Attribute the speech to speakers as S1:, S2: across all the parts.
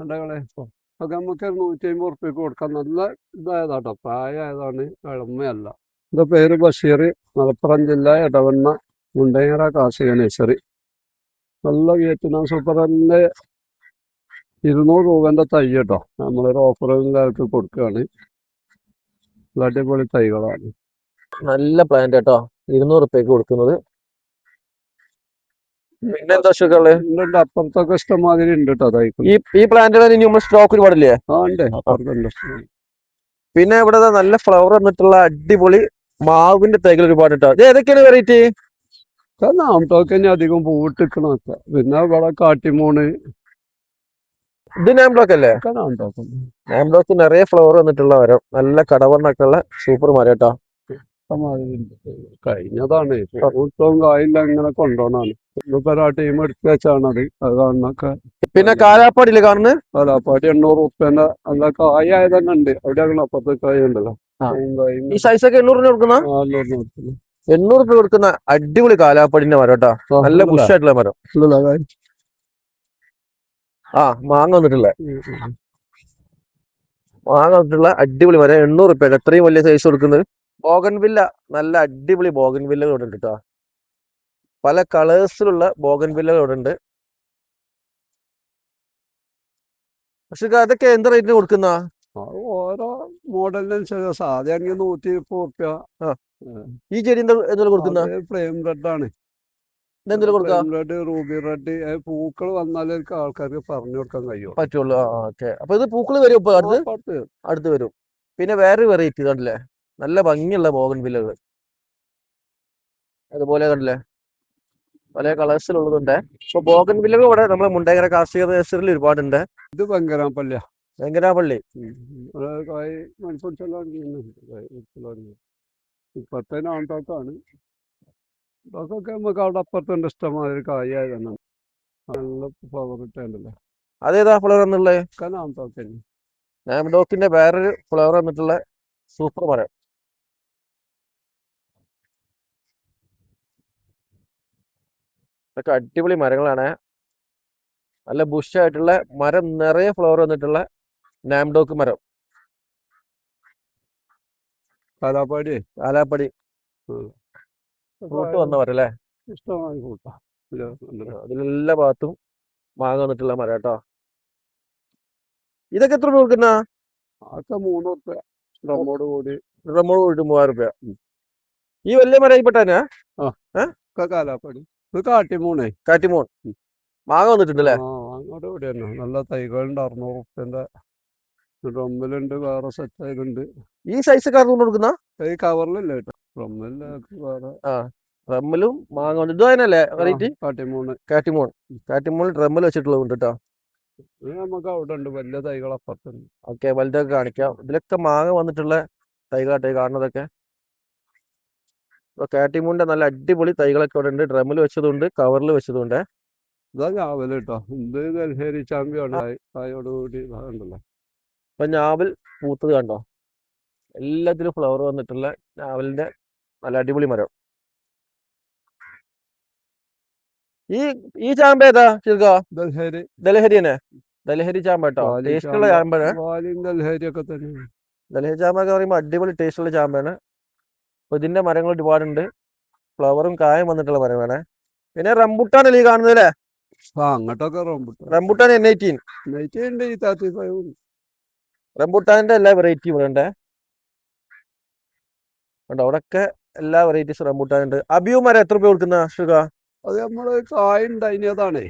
S1: കണ്ടകളെ അതൊക്കെ നമുക്ക് 150 കൊടുക്കാം. നല്ല ഇതായതാട്ടോ, പ്രായമായതാണ്, ഇളമയല്ല. എൻ്റെ പേര് ബഷീർ, മലപ്പുറം ജില്ല എടവണ്ണ മുണ്ടേങ്ങര കാർഷിക നഴ്സറി. നല്ല വിയറ്റ്നാം സൂപ്പറിൻ്റെ 200 രൂപേൻ്റെ തൈ കേട്ടോ, നമ്മളൊരു ഓഫറുകാർക്ക് കൊടുക്കുകയാണ്. നല്ല അടിപൊളി തൈകളാണ്.
S2: നല്ല പ്ലാന്റ് കേട്ടോ, 200 റുപ്യക്ക് കൊടുക്കുന്നത്. പിന്നെ എന്താ സുഖമുള്ളത്?
S1: ഉണ്ട്, അപ്പുറത്തൊക്കെ ഇഷ്ടംമാതിരി ഉണ്ട് കേട്ടോ തൈകൾ.
S2: ഈ പ്ലാന്റുകൾ ഇനി നമ്മൾ സ്റ്റോക്ക് ഒരുപാടില്ലേ?
S1: ആ ഉണ്ട്, അപ്പുറത്തുണ്ട്.
S2: പിന്നെ ഇവിടെ നല്ല ഫ്ലവർ വന്നിട്ടുള്ള അടിപൊളി മാവിന്റെ തൈകൾ ഒരുപാട് കേട്ടോ. ഇത് ഏതൊക്കെയാണ് വെറൈറ്റി?
S1: നാമത്തൊക്കെ ഇനി അധികം പൂവിട്ടിക്കണൊക്കെ. പിന്നെ ഇവിടെ കാട്ടിമൂണ്,
S2: ഇത് നാംബ്ലോക്ക് അല്ലേ?
S1: നാമത്തോക്കം.
S2: നാംബ്ലോക്ക് നിറയെ ഫ്ലവർ വന്നിട്ടുള്ള മരം, നല്ല കടവണ്ണൊക്കെ ഉള്ള സൂപ്പർ മരം കേട്ടോ.
S1: കഴിഞ്ഞതാണ്, പൂത്തവും കായില്ല, ഇങ്ങനെ കൊണ്ടുപോകണാണ്. ഇന്നിപ്പോ ആ ടീം എടുത്ത് വെച്ചാണത്, അത് കാണുന്നൊക്കെ.
S2: പിന്നെ കാലാപ്പാടിയില് കാണുന്നത്
S1: കാലാപ്പാടി 800 റുപ്യന്റെ നല്ല കായ തന്നെ ഉണ്ട്. അവിടെ അപ്പുറത്തെ കായ ഉണ്ടല്ലോ,
S2: ഈ സൈസ് ഒക്കെ 800 കൊടുക്കുന്ന 800 റുപ്യ കൊടുക്കുന്ന അടിപൊളി കാലാപ്പാടിന്റെ മരം കേട്ടോ. നല്ല ബുഷായിട്ടുള്ള മരം. മാങ്ങ വന്നിട്ടുള്ള അടിപൊളി മരം 800 റുപ്യ. എത്രയും വലിയ സൈസ് കൊടുക്കുന്നത്. ബോഗൻവില്ല, നല്ല അടിപൊളി ബോഗൻവില്ലകൾ ഇവിടെ ഉണ്ട് കേട്ടോ. പല കളേഴ്സിലുള്ള ബോഗൻവില്ലകൾ ഇവിടെ ഉണ്ട്. പക്ഷെ അതൊക്കെ എന്ത് റേറ്റിന് കൊടുക്കുന്ന?
S1: ഓരോ മോഡലിനനുസരിച്ച്. സാധ്യമാണെങ്കിൽ 130 റുപ്യ.
S2: ഈ ചെടി എന്തെങ്കിലും കൊടുക്കുന്ന?
S1: ഫ്ലെയിം റെഡ് ആണ്.
S2: Flame
S1: red, Ruby red. പൂക്കൾ വന്നാലേ ആൾക്കാർക്ക് പറഞ്ഞു കൊടുക്കാൻ കഴിയും
S2: പറ്റുള്ളൂ. അപ്പൊ ഇത് പൂക്കൾ വരും ഇപ്പൊ അടുത്ത് വരും. പിന്നെ വേറൊരു വെറൈറ്റി കണ്ടില്ലേ, നല്ല ഭംഗിയുള്ള ബോഗൻവില്ലകൾ. അതുപോലെ കണ്ടില്ലേ, പല കളേഴ്സിലുള്ളതുണ്ട്. ഇപ്പൊ ബോഗൻവില്ലകൾ ഇവിടെ നമ്മുടെ മുണ്ടേങ്ങര കാർഷിക നഴ്സറിയിൽ ഒരുപാടുണ്ട്.
S1: ഇത് ബംഗരാപ്പള്ളി. ഇപ്പത്തെ നാമത്തോക്കാണ്. ഇതൊക്കെ നമുക്ക് അവിടെ അപ്പുറത്തുണ്ട് ഇഷ്ടമാതിരി കായായതാണ്. നല്ല ഫ്ലവർ ഇട്ടുണ്ടല്ലോ.
S2: അതേതാ ഫ്ലവർ എന്നുള്ളത്?
S1: നാമത്തോക്കെ
S2: നാംഡോക്കിന്റെ വേറൊരു ഫ്ലവർ വന്നിട്ടുള്ള സൂപ്പർ മരം. ഇതൊക്കെ അടിപൊളി മരങ്ങളാണ്. നല്ല ബുഷായിട്ടുള്ള മരം, നിറയെ ഫ്ലവർ വന്നിട്ടുള്ള നാംഡോക്ക് മരം. കാലാപ്പടി ഫ്രൂട്ട് വന്ന മരം അല്ലേ?
S1: ഇഷ്ടമായി കൂട്ടാ.
S2: അതിലെല്ലാ ഭാഗത്തും മാങ്ങ വന്നിട്ടുള്ള മരം കേട്ടോ. ഇതൊക്കെ എത്ര രൂപ കൊടുക്കുന്ന?
S1: അതൊക്കെ 3 റുപ്യ ഡ്രമ്മോട് കൂടി.
S2: 3000 റുപ്യ. ഈ വലിയ മരം പെട്ടാനാ?
S1: കാലാപ്പടി. ഇത് കാട്ടിമൂണേ.
S2: കാറ്റിമോൺ മാങ്ങ വന്നിട്ടുണ്ടല്ലേ?
S1: അങ്ങോട്ട് ഇവിടെ നല്ല തൈകളുണ്ട്. 600 റുപ്യന്റെ ഡ്രമ്മിലുണ്ട്, വേറെ സെറ്റ് ആയതുണ്ട്.
S2: ഈ സൈസ് കാർന്ന് കൊടുക്കുന്ന?
S1: ഈ കവറിലല്ലേ കേട്ടോ, ഡ്രമ്മില് വേറെ.
S2: ഡ്രമ്മിലും മാങ്ങ വന്നിട്ട്. ഇത് അതിനല്ലേ വെറൈറ്റി? കാറ്റിമോൺ ഡ്രമ്മിൽ വെച്ചിട്ടുള്ളത് കേട്ടോ.
S1: നമുക്ക് അവിടെ ഉണ്ട് വലിയ തൈകൾ അപ്പുറത്തുണ്ട്.
S2: ഓക്കെ, വലുതൊക്കെ കാണിക്കാം. ഇതിലൊക്കെ മാങ്ങ വന്നിട്ടുള്ള തൈകളാട്ടെ കാണുന്നതൊക്കെ. കാറ്റിമൂണിന്റെ നല്ല അടിപൊളി തൈകളൊക്കെ ഇവിടെ ഉണ്ട്. ഡ്രമ്മിൽ വെച്ചതുണ്ട്, കവറിൽ വെച്ചതുണ്ട്.
S1: ഇതാ ഞാവൽ കേട്ടോ. ഇത് ഡൽഹേരി ചാമ്പ്യാണ്. കായോടുകൂടി ഉണ്ടല്ലോ.
S2: ഇപ്പൊ ഞാവൽ പൂത്തത് കണ്ടോ? എല്ലാത്തിലും ഫ്ലവർ വന്നിട്ടുള്ള ഞാവലിന്റെ നല്ല അടിപൊളി മരം. ഈ ചാമ്പ ഏതാ ചെറുക്കാ? ദലഹരി തന്നെ. ദലഹരി ചാമ്പ കേട്ടോ. ടേസ്റ്റുള്ള ചാമ്പാണ്. ദലഹരി ചാമ്പ ഒക്കെ പറയുമ്പോ അടിപൊളി ടേസ്റ്റുള്ള ചാമ്പാണ്. അപ്പൊ ഇതിന്റെ മരങ്ങൾ ഒരുപാടുണ്ട്. ഫ്ലവറും കായം വന്നിട്ടുള്ള മരമാണ്. പിന്നെ റംബുട്ടാനല്ലേ ഈ കാണുന്നല്ലേ?
S1: അങ്ങോട്ടൊക്കെ
S2: റംബുട്ടാൻ N18. റംബുട്ടാന്റെ എല്ലാ വെറൈറ്റിയും ഇവിടെ ഉണ്ട്. അവിടൊക്കെ എല്ലാ വെറൈറ്റീസും റംബുട്ടാൻ ഉണ്ട്. അബിയു മരം എത്ര രൂപ കൊടുക്കുന്ന ഷുഗ?
S1: അത് നമ്മള് കായ ഉണ്ടായിനതാണേ.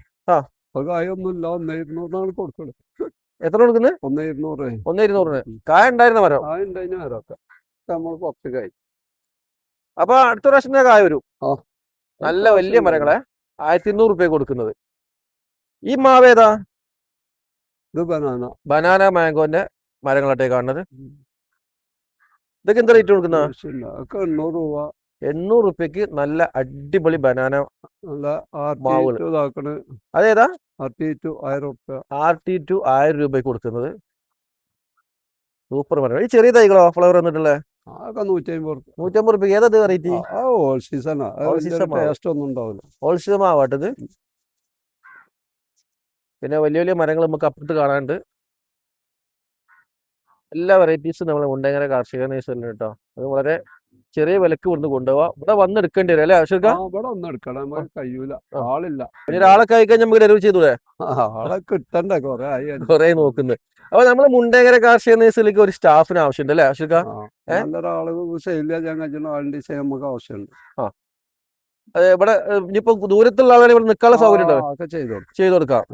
S1: കായ ഒന്നുമില്ല. 1200 കൊടുക്കുന്നത്.
S2: എത്ര കൊടുക്കുന്നത്? 1200. കായ ഉണ്ടായിരുന്ന മരം?
S1: കായ ഉണ്ടായിരുന്ന മരമൊക്കെ നമ്മൾ പുറത്ത് കായ്.
S2: അപ്പൊ അടുത്ത പ്രാവശ്യം കായ വരും. നല്ല വലിയ മരങ്ങളെ 1200 റുപ്യ കൊടുക്കുന്നത്. ഈ മാവേതാ?
S1: ഇത്
S2: ബനാന മാംഗോന്റെ മരങ്ങളാട്ടെ കാണുന്നത്. ഇതൊക്കെ എന്താ റേറ്റ് കൊടുക്കുന്ന?
S1: 800 രൂപ.
S2: 800 റുപ്യക്ക് നല്ല അടിപൊളി ബനാന മാവുകൾ. അതേതാ? RT2 1000 രൂപയ്ക്ക് കൊടുക്കുന്നത്. സൂപ്പർ മരം. ഈ ചെറിയ തൈകളോ ഫ്ലവർ വന്നിട്ടുള്ള? 150 റുപ്യ. ഏതാ വെറൈറ്റി?
S1: All season മാവാട്ടത്.
S2: പിന്നെ വലിയ വലിയ മരങ്ങൾ നമുക്ക് അപ്പുറത്ത് കാണാനുണ്ട്. എല്ലാ വെറൈറ്റീസും നമ്മൾ മുണ്ടേങ്ങര കാർഷിക നഴ്സറിയിൽ കേട്ടോ. അത് വളരെ ചെറിയ വിലക്ക് കൊണ്ട് കൊണ്ടുപോവാം. ഇവിടെ വന്ന് എടുക്കേണ്ടി വരും അല്ലേ ആവശ്യക്ക?
S1: ഇവിടെ ഒന്നും എടുക്കണം, നമുക്ക് കഴിയൂല,
S2: ആ.
S1: ആളില്ല.
S2: പിന്നെ ഒരാളൊക്കെ ആയിക്കഴിഞ്ഞാൽ നമുക്ക് ഡെലിവറി ചെയ്തൂടെ?
S1: ആളെ കിട്ടണ്ടേ, കൊറേ ആയി.
S2: കുറെ നോക്കുന്നത്. അപ്പൊ നമ്മൾ മുണ്ടേങ്ങര കാർഷിക നഴ്സറിയിലേക്ക് ഒരു സ്റ്റാഫിന് ആവശ്യമുണ്ട് അല്ലേ ആവശ്യക്ക?
S1: നല്ലൊരാള് സെയിൽ ചെയ്യാൻ കഴിയുന്ന ആളിന്റെ നമുക്ക് ആവശ്യമുണ്ട്.
S2: ഇവിടെ ഇനിയിപ്പോ ദൂരത്തുള്ള ആളുകൾ ഇവിടെ നിൽക്കാനുള്ള സൗകര്യം ഉണ്ടോ?
S1: ഒക്കെ
S2: ചെയ്തു കൊടുക്കാം.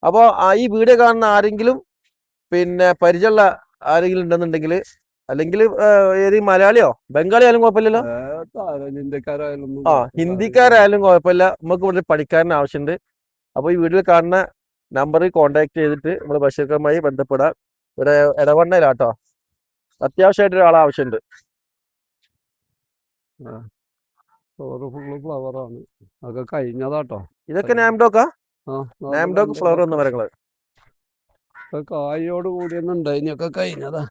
S2: അപ്പൊ ഈ വീഡിയോ കാണുന്ന ആരെങ്കിലും പിന്നെ പരിചയമുള്ള ആരെങ്കിലും ഉണ്ടെന്നുണ്ടെങ്കിൽ, അല്ലെങ്കിൽ ഏത് മലയാളിയോ ബംഗാളി ആയാലും കുഴപ്പമില്ലല്ലോ,
S1: ഹിന്ദിക്കാരായാലും
S2: ഹിന്ദിക്കാരായാലും കുഴപ്പമില്ല, നമുക്ക് ഇവിടെ പഠിക്കാരന് ആവശ്യമുണ്ട്. അപ്പൊ ഈ വീഡിയോയിൽ കാണുന്ന നമ്പറിൽ കോൺടാക്ട് ചെയ്തിട്ട് നമ്മൾ ബഷീർക്കറുമായി ബന്ധപ്പെടാം. ഇവിടെ ഇടവണ്ണയിലാട്ടോ, അത്യാവശ്യമായിട്ട് ഒരാളെ ആവശ്യമുണ്ട്.
S1: ഫുള്ള് ഫ്ലവറാണ്, അതൊക്കെ കഴിഞ്ഞതാട്ടോ.
S2: ഇതൊക്കെ നാംഡോക്കാ? നാംഡോക്ക് ഫ്ലവർ വന്ന മരങ്ങള്
S1: കായോട് കൂടിയൊന്നുണ്ട്, ഇനിയൊക്കെ കഴിഞ്ഞതാ.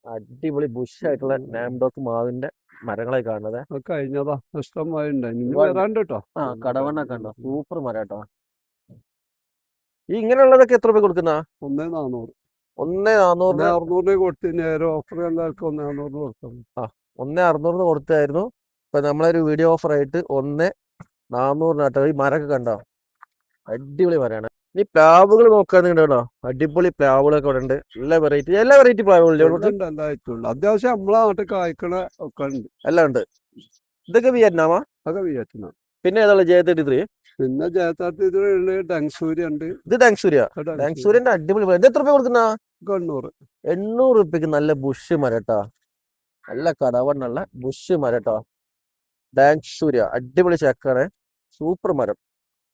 S2: അടിപൊളി ബുഷ് ആയിട്ടുള്ള നാംഡോക്ക് മാവിന്റെ മരങ്ങളായി കാണുന്നത്.
S1: കഴിഞ്ഞതാ, ഇഷ്ടംമാരുണ്ട്, ഇനി വരാണ്ട് കേട്ടോ.
S2: കടവണ്ണൊക്കെ ഉണ്ടോ? സൂപ്പർ മരം കേട്ടോ. ഈ ഇങ്ങനെയുള്ളതൊക്കെ എത്ര രൂപ കൊടുക്കുന്ന?
S1: 1,400.
S2: 1,400
S1: കൊടുത്തു. നേരെ ഓഫർ എല്ലാവർക്കും 1,400 കൊടുത്തു.
S2: 1,600 കൊടുത്തായിരുന്നു. ഇപ്പൊ നമ്മളൊരു വീഡിയോ ഓഫർ ആയിട്ട് 1,400 ഈ മരമൊക്കെ കണ്ടോ, അടിപൊളി മരമാണ്. ഈ പ്ലാവുകൾ നോക്കാന്നുണ്ടോ, അടിപൊളി പ്ലാവുകളൊക്കെ ഇവിടെ ഉണ്ട്. എല്ലാ വെറൈറ്റി പ്ലാവുകളുണ്ട്.
S1: അത്യാവശ്യം നമ്മളെ നാട്ടിൽ കായ്ക്കണ ഒക്കെ ഉണ്ട്,
S2: എല്ലാം ഉണ്ട്. ഇതൊക്കെ വിയറ്റ്നാമാ?
S1: അതൊക്കെ വിയറ്റ്നാം.
S2: പിന്നെ ഏതാ J33?
S1: പിന്നെ J33 ഡങ്സൂരി ഉണ്ട്.
S2: ഇത് ഡങ്സൂര്യന്റെ അടിപൊളി. ഇത് എത്ര രൂപ കൊടുക്കുന്ന?
S1: 800.
S2: 800 രൂപയ്ക്ക് നല്ല ബുഷ് മരട്ടാ, നല്ല കടവണ്ണുള്ള ബുഷ് മരട്ടോ. ഡാങ്സൂര്യ അടിപൊളി ചക്കാണ്, സൂപ്പർ മരം.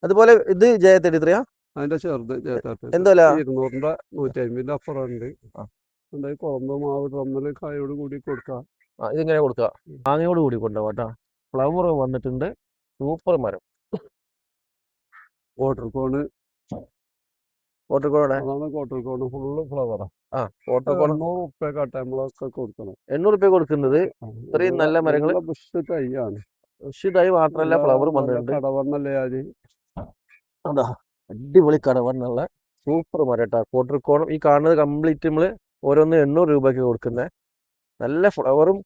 S2: അതുപോലെ ഇത് J33
S1: അതിന്റെ ചെറുത്
S2: എന്താ
S1: 200-ന്റെ 150-ന്റെ അപ്പുറം ഉണ്ട്. കുഴമ്പ് മാവ് ഡ്രമ്മില് കായോട് കൂടി കൊടുക്കാം.
S2: ഇതിങ്ങനെ കൊടുക്കുക, മാങ്ങയോട് കൂടി കൊണ്ടുപോകാം കേട്ടോ. ഫ്ലവർ വന്നിട്ടുണ്ട്, സൂപ്പർ മരം.
S1: വാട്ടർകോണ് ഫുള്ള് ഫ്ലവറാ. 800 ഉറുപ്പ്യ നമ്മളൊക്കെ കൊടുക്കണം.
S2: 800 രൂപ കൊടുക്കുന്നത്. ഇത്രയും നല്ല മരങ്ങൾ
S1: ബുഷ് തൈയാണ്.
S2: ബുഷ് തൈ മാത്രമല്ല, ഫ്ലവർ വന്നിട്ടുണ്ട്.
S1: കടവണ്ണല്ലേ
S2: അതാ അടിപൊളി കടവണ്ണുള്ള സൂപ്പർ മരട്ടാ. കോട്ടർക്കോണം ഈ കാണുന്നത് കംപ്ലീറ്റ് നമ്മള് ഓരോന്ന് 800 രൂപയ്ക്ക് കൊടുക്കുന്നത്. നല്ല ഫ്ലവറും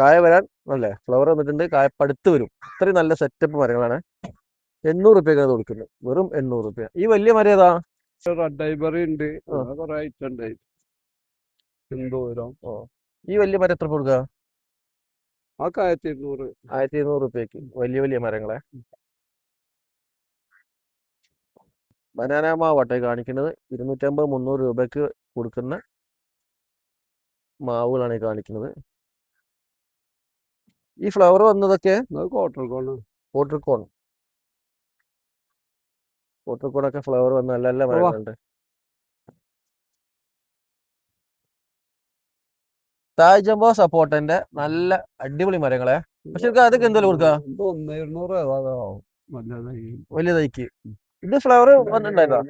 S2: കായ വരാൻ അല്ലേ, ഫ്ലവർ വന്നിട്ടുണ്ട്, കായ പടുത്ത് വരും. ഇത്രയും നല്ല സെറ്റപ്പ് മരങ്ങളാണ്. 800 രൂപയ്ക്കാണ് കൊടുക്കുന്നത്, വെറും 800 രൂപ. ഈ വലിയ മരം ഏതാ?
S1: റെഡ് ഐബറി ഉണ്ട്.
S2: ഈ വലിയ മരം എത്ര കൊടുക്കുക?
S1: 1200.
S2: 1200 രൂപയ്ക്ക് വലിയ മരങ്ങളെ. ബനാന മാവട്ടെ കാണിക്കുന്നത്. 250-300 രൂപയ്ക്ക് കൊടുക്കുന്ന മാവുകളാണ് ഈ കാണിക്കുന്നത്. ഈ ഫ്ലവർ വന്നതൊക്കെ കോട്ടർക്കോണൊക്കെ ഫ്ലവർ വന്ന നല്ല മരങ്ങളുണ്ട്. തായ് ജംബോ സപ്പോർട്ടന്റെ നല്ല അടിപൊളി മരങ്ങളെ. പക്ഷെ അതൊക്കെ എന്തായാലും കൊടുക്കുക?
S1: 1,200
S2: വലിയ തൈക്ക്. ഇത് ഫ്ലവർ വന്നിട്ടുണ്ടായിരുന്നോ?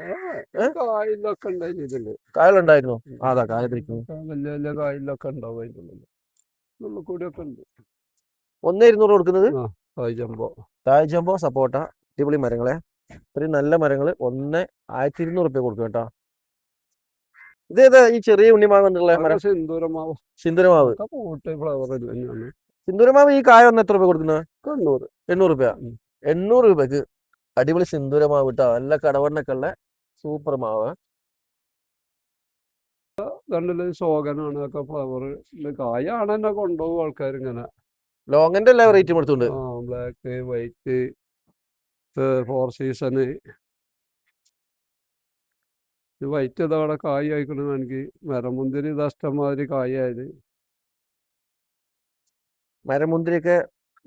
S2: കായലുണ്ടായിരുന്നു. അതാ കായലിരിക്കുന്നു.
S1: വലിയ കായലൊക്കെ ഉണ്ടാവും.
S2: 1,200 കൊടുക്കുന്നത്.
S1: തായ്
S2: ജംബോ സപ്പോർട്ട അടിപൊളി മരങ്ങളെ. ഇത്രയും നല്ല മരങ്ങള് 1,200 രൂപ കൊടുക്കും കേട്ടോ. ഇതേതാ ഈ ചെറിയ ഉണ്ണിമാവുള്ള മരം? സിന്ദൂരമാവ്. സിന്ദൂരമാവ് ഈ കായ വന്ന് എത്ര രൂപ കൊടുക്കുന്നത്? 800 രൂപ. 800 രൂപക്ക് അടിപൊളി സിന്ദൂരമാവ് കേട്ടോ. നല്ല കടവണ്ണൊക്കെ ഉള്ള സൂപ്പർ മാവ്.
S1: ശോകനാണ് ഫ്ലവർ. കായാണ് എന്നെ കൊണ്ടുപോകും ആൾക്കാർ ഇങ്ങനെ.
S2: ലോങ്ങിന്റെ എല്ലാ വെറൈറ്റിയും എടുത്തുണ്ട്.
S1: Black, white, 4 season. വൈറ്റ് ഇതവിടെ കായ് ആയിക്കണം. എനിക്ക് മരമുന്തിരി ഇഷ്ടംമാതിരി കായായത്.
S2: മരമുന്തിരിയൊക്കെ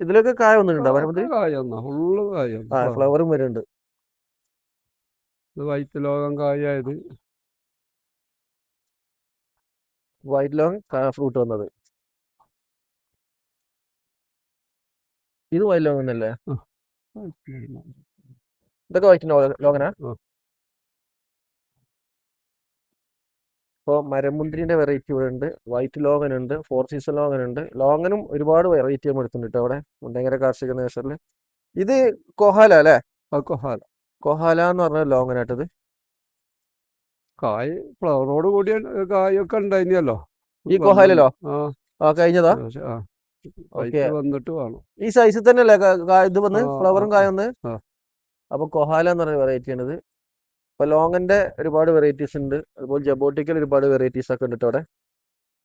S2: ഇതിലൊക്കെ കായ വന്നിട്ടുണ്ടോ? മരമുന്തിരി
S1: ഫുള്ള് കായ,
S2: ഫ്ലവറും വരുന്നുണ്ട്.
S1: വൈറ്റ് ലോകം കായായത്.
S2: വൈറ്റ് ലോങ് ഫ്രൂട്ട് വന്നത്. ഇത് വൈറ്റ് ലോങ് തന്നെയല്ലേ? ഇതൊക്കെ വൈറ്റ് ലോങ്ങനാ? ഇപ്പോൾ മരമുന്തിരിന്റെ വെറൈറ്റി ഇവിടെ ഉണ്ട്. വൈറ്റ് ലോങ്ങൻ ഉണ്ട്, 4 സീസൺ ലോങ്ങൻ ഉണ്ട്. ലോങ്ങനും ഒരുപാട് വെറൈറ്റി നമ്മൾ എടുത്തിട്ടുണ്ട് അവിടെ മുണ്ടേങ്ങര കാർഷിക നഴ്സറിൽ. ഇത് കൊഹാല അല്ലേ? കൊഹാല എന്ന് പറഞ്ഞ ലോങ്ങനായിട്ടത്.
S1: കായ് ഫ്ലവറോട് കൂടിയ കായൊക്കെ ഉണ്ടായിനല്ലോ
S2: ഈ കൊഹാലോ
S1: ആ
S2: കഴിഞ്ഞതാ.
S1: ആ
S2: ഓക്കെ,
S1: കായ്ക്ക് വന്നിട്ട് വേണം.
S2: ഈ സൈസിൽ തന്നെ അല്ലേ ഇത് വന്ന്
S1: ആ ആ
S2: ഫ്ലവറും കായ വന്ന്.
S1: ആ
S2: അപ്പൊ കൊഹാല എന്ന് പറഞ്ഞ വെറൈറ്റി ആണിത്. ഇപ്പൊ ലോങ്ങന്റെ ഒരുപാട് വെറൈറ്റീസ് ഉണ്ട്, അതുപോലെ ജബോട്ടിക്കൽ ഒരുപാട് വെറൈറ്റീസ് ഒക്കെ ഉണ്ട് ട്ടോ അവിടെ.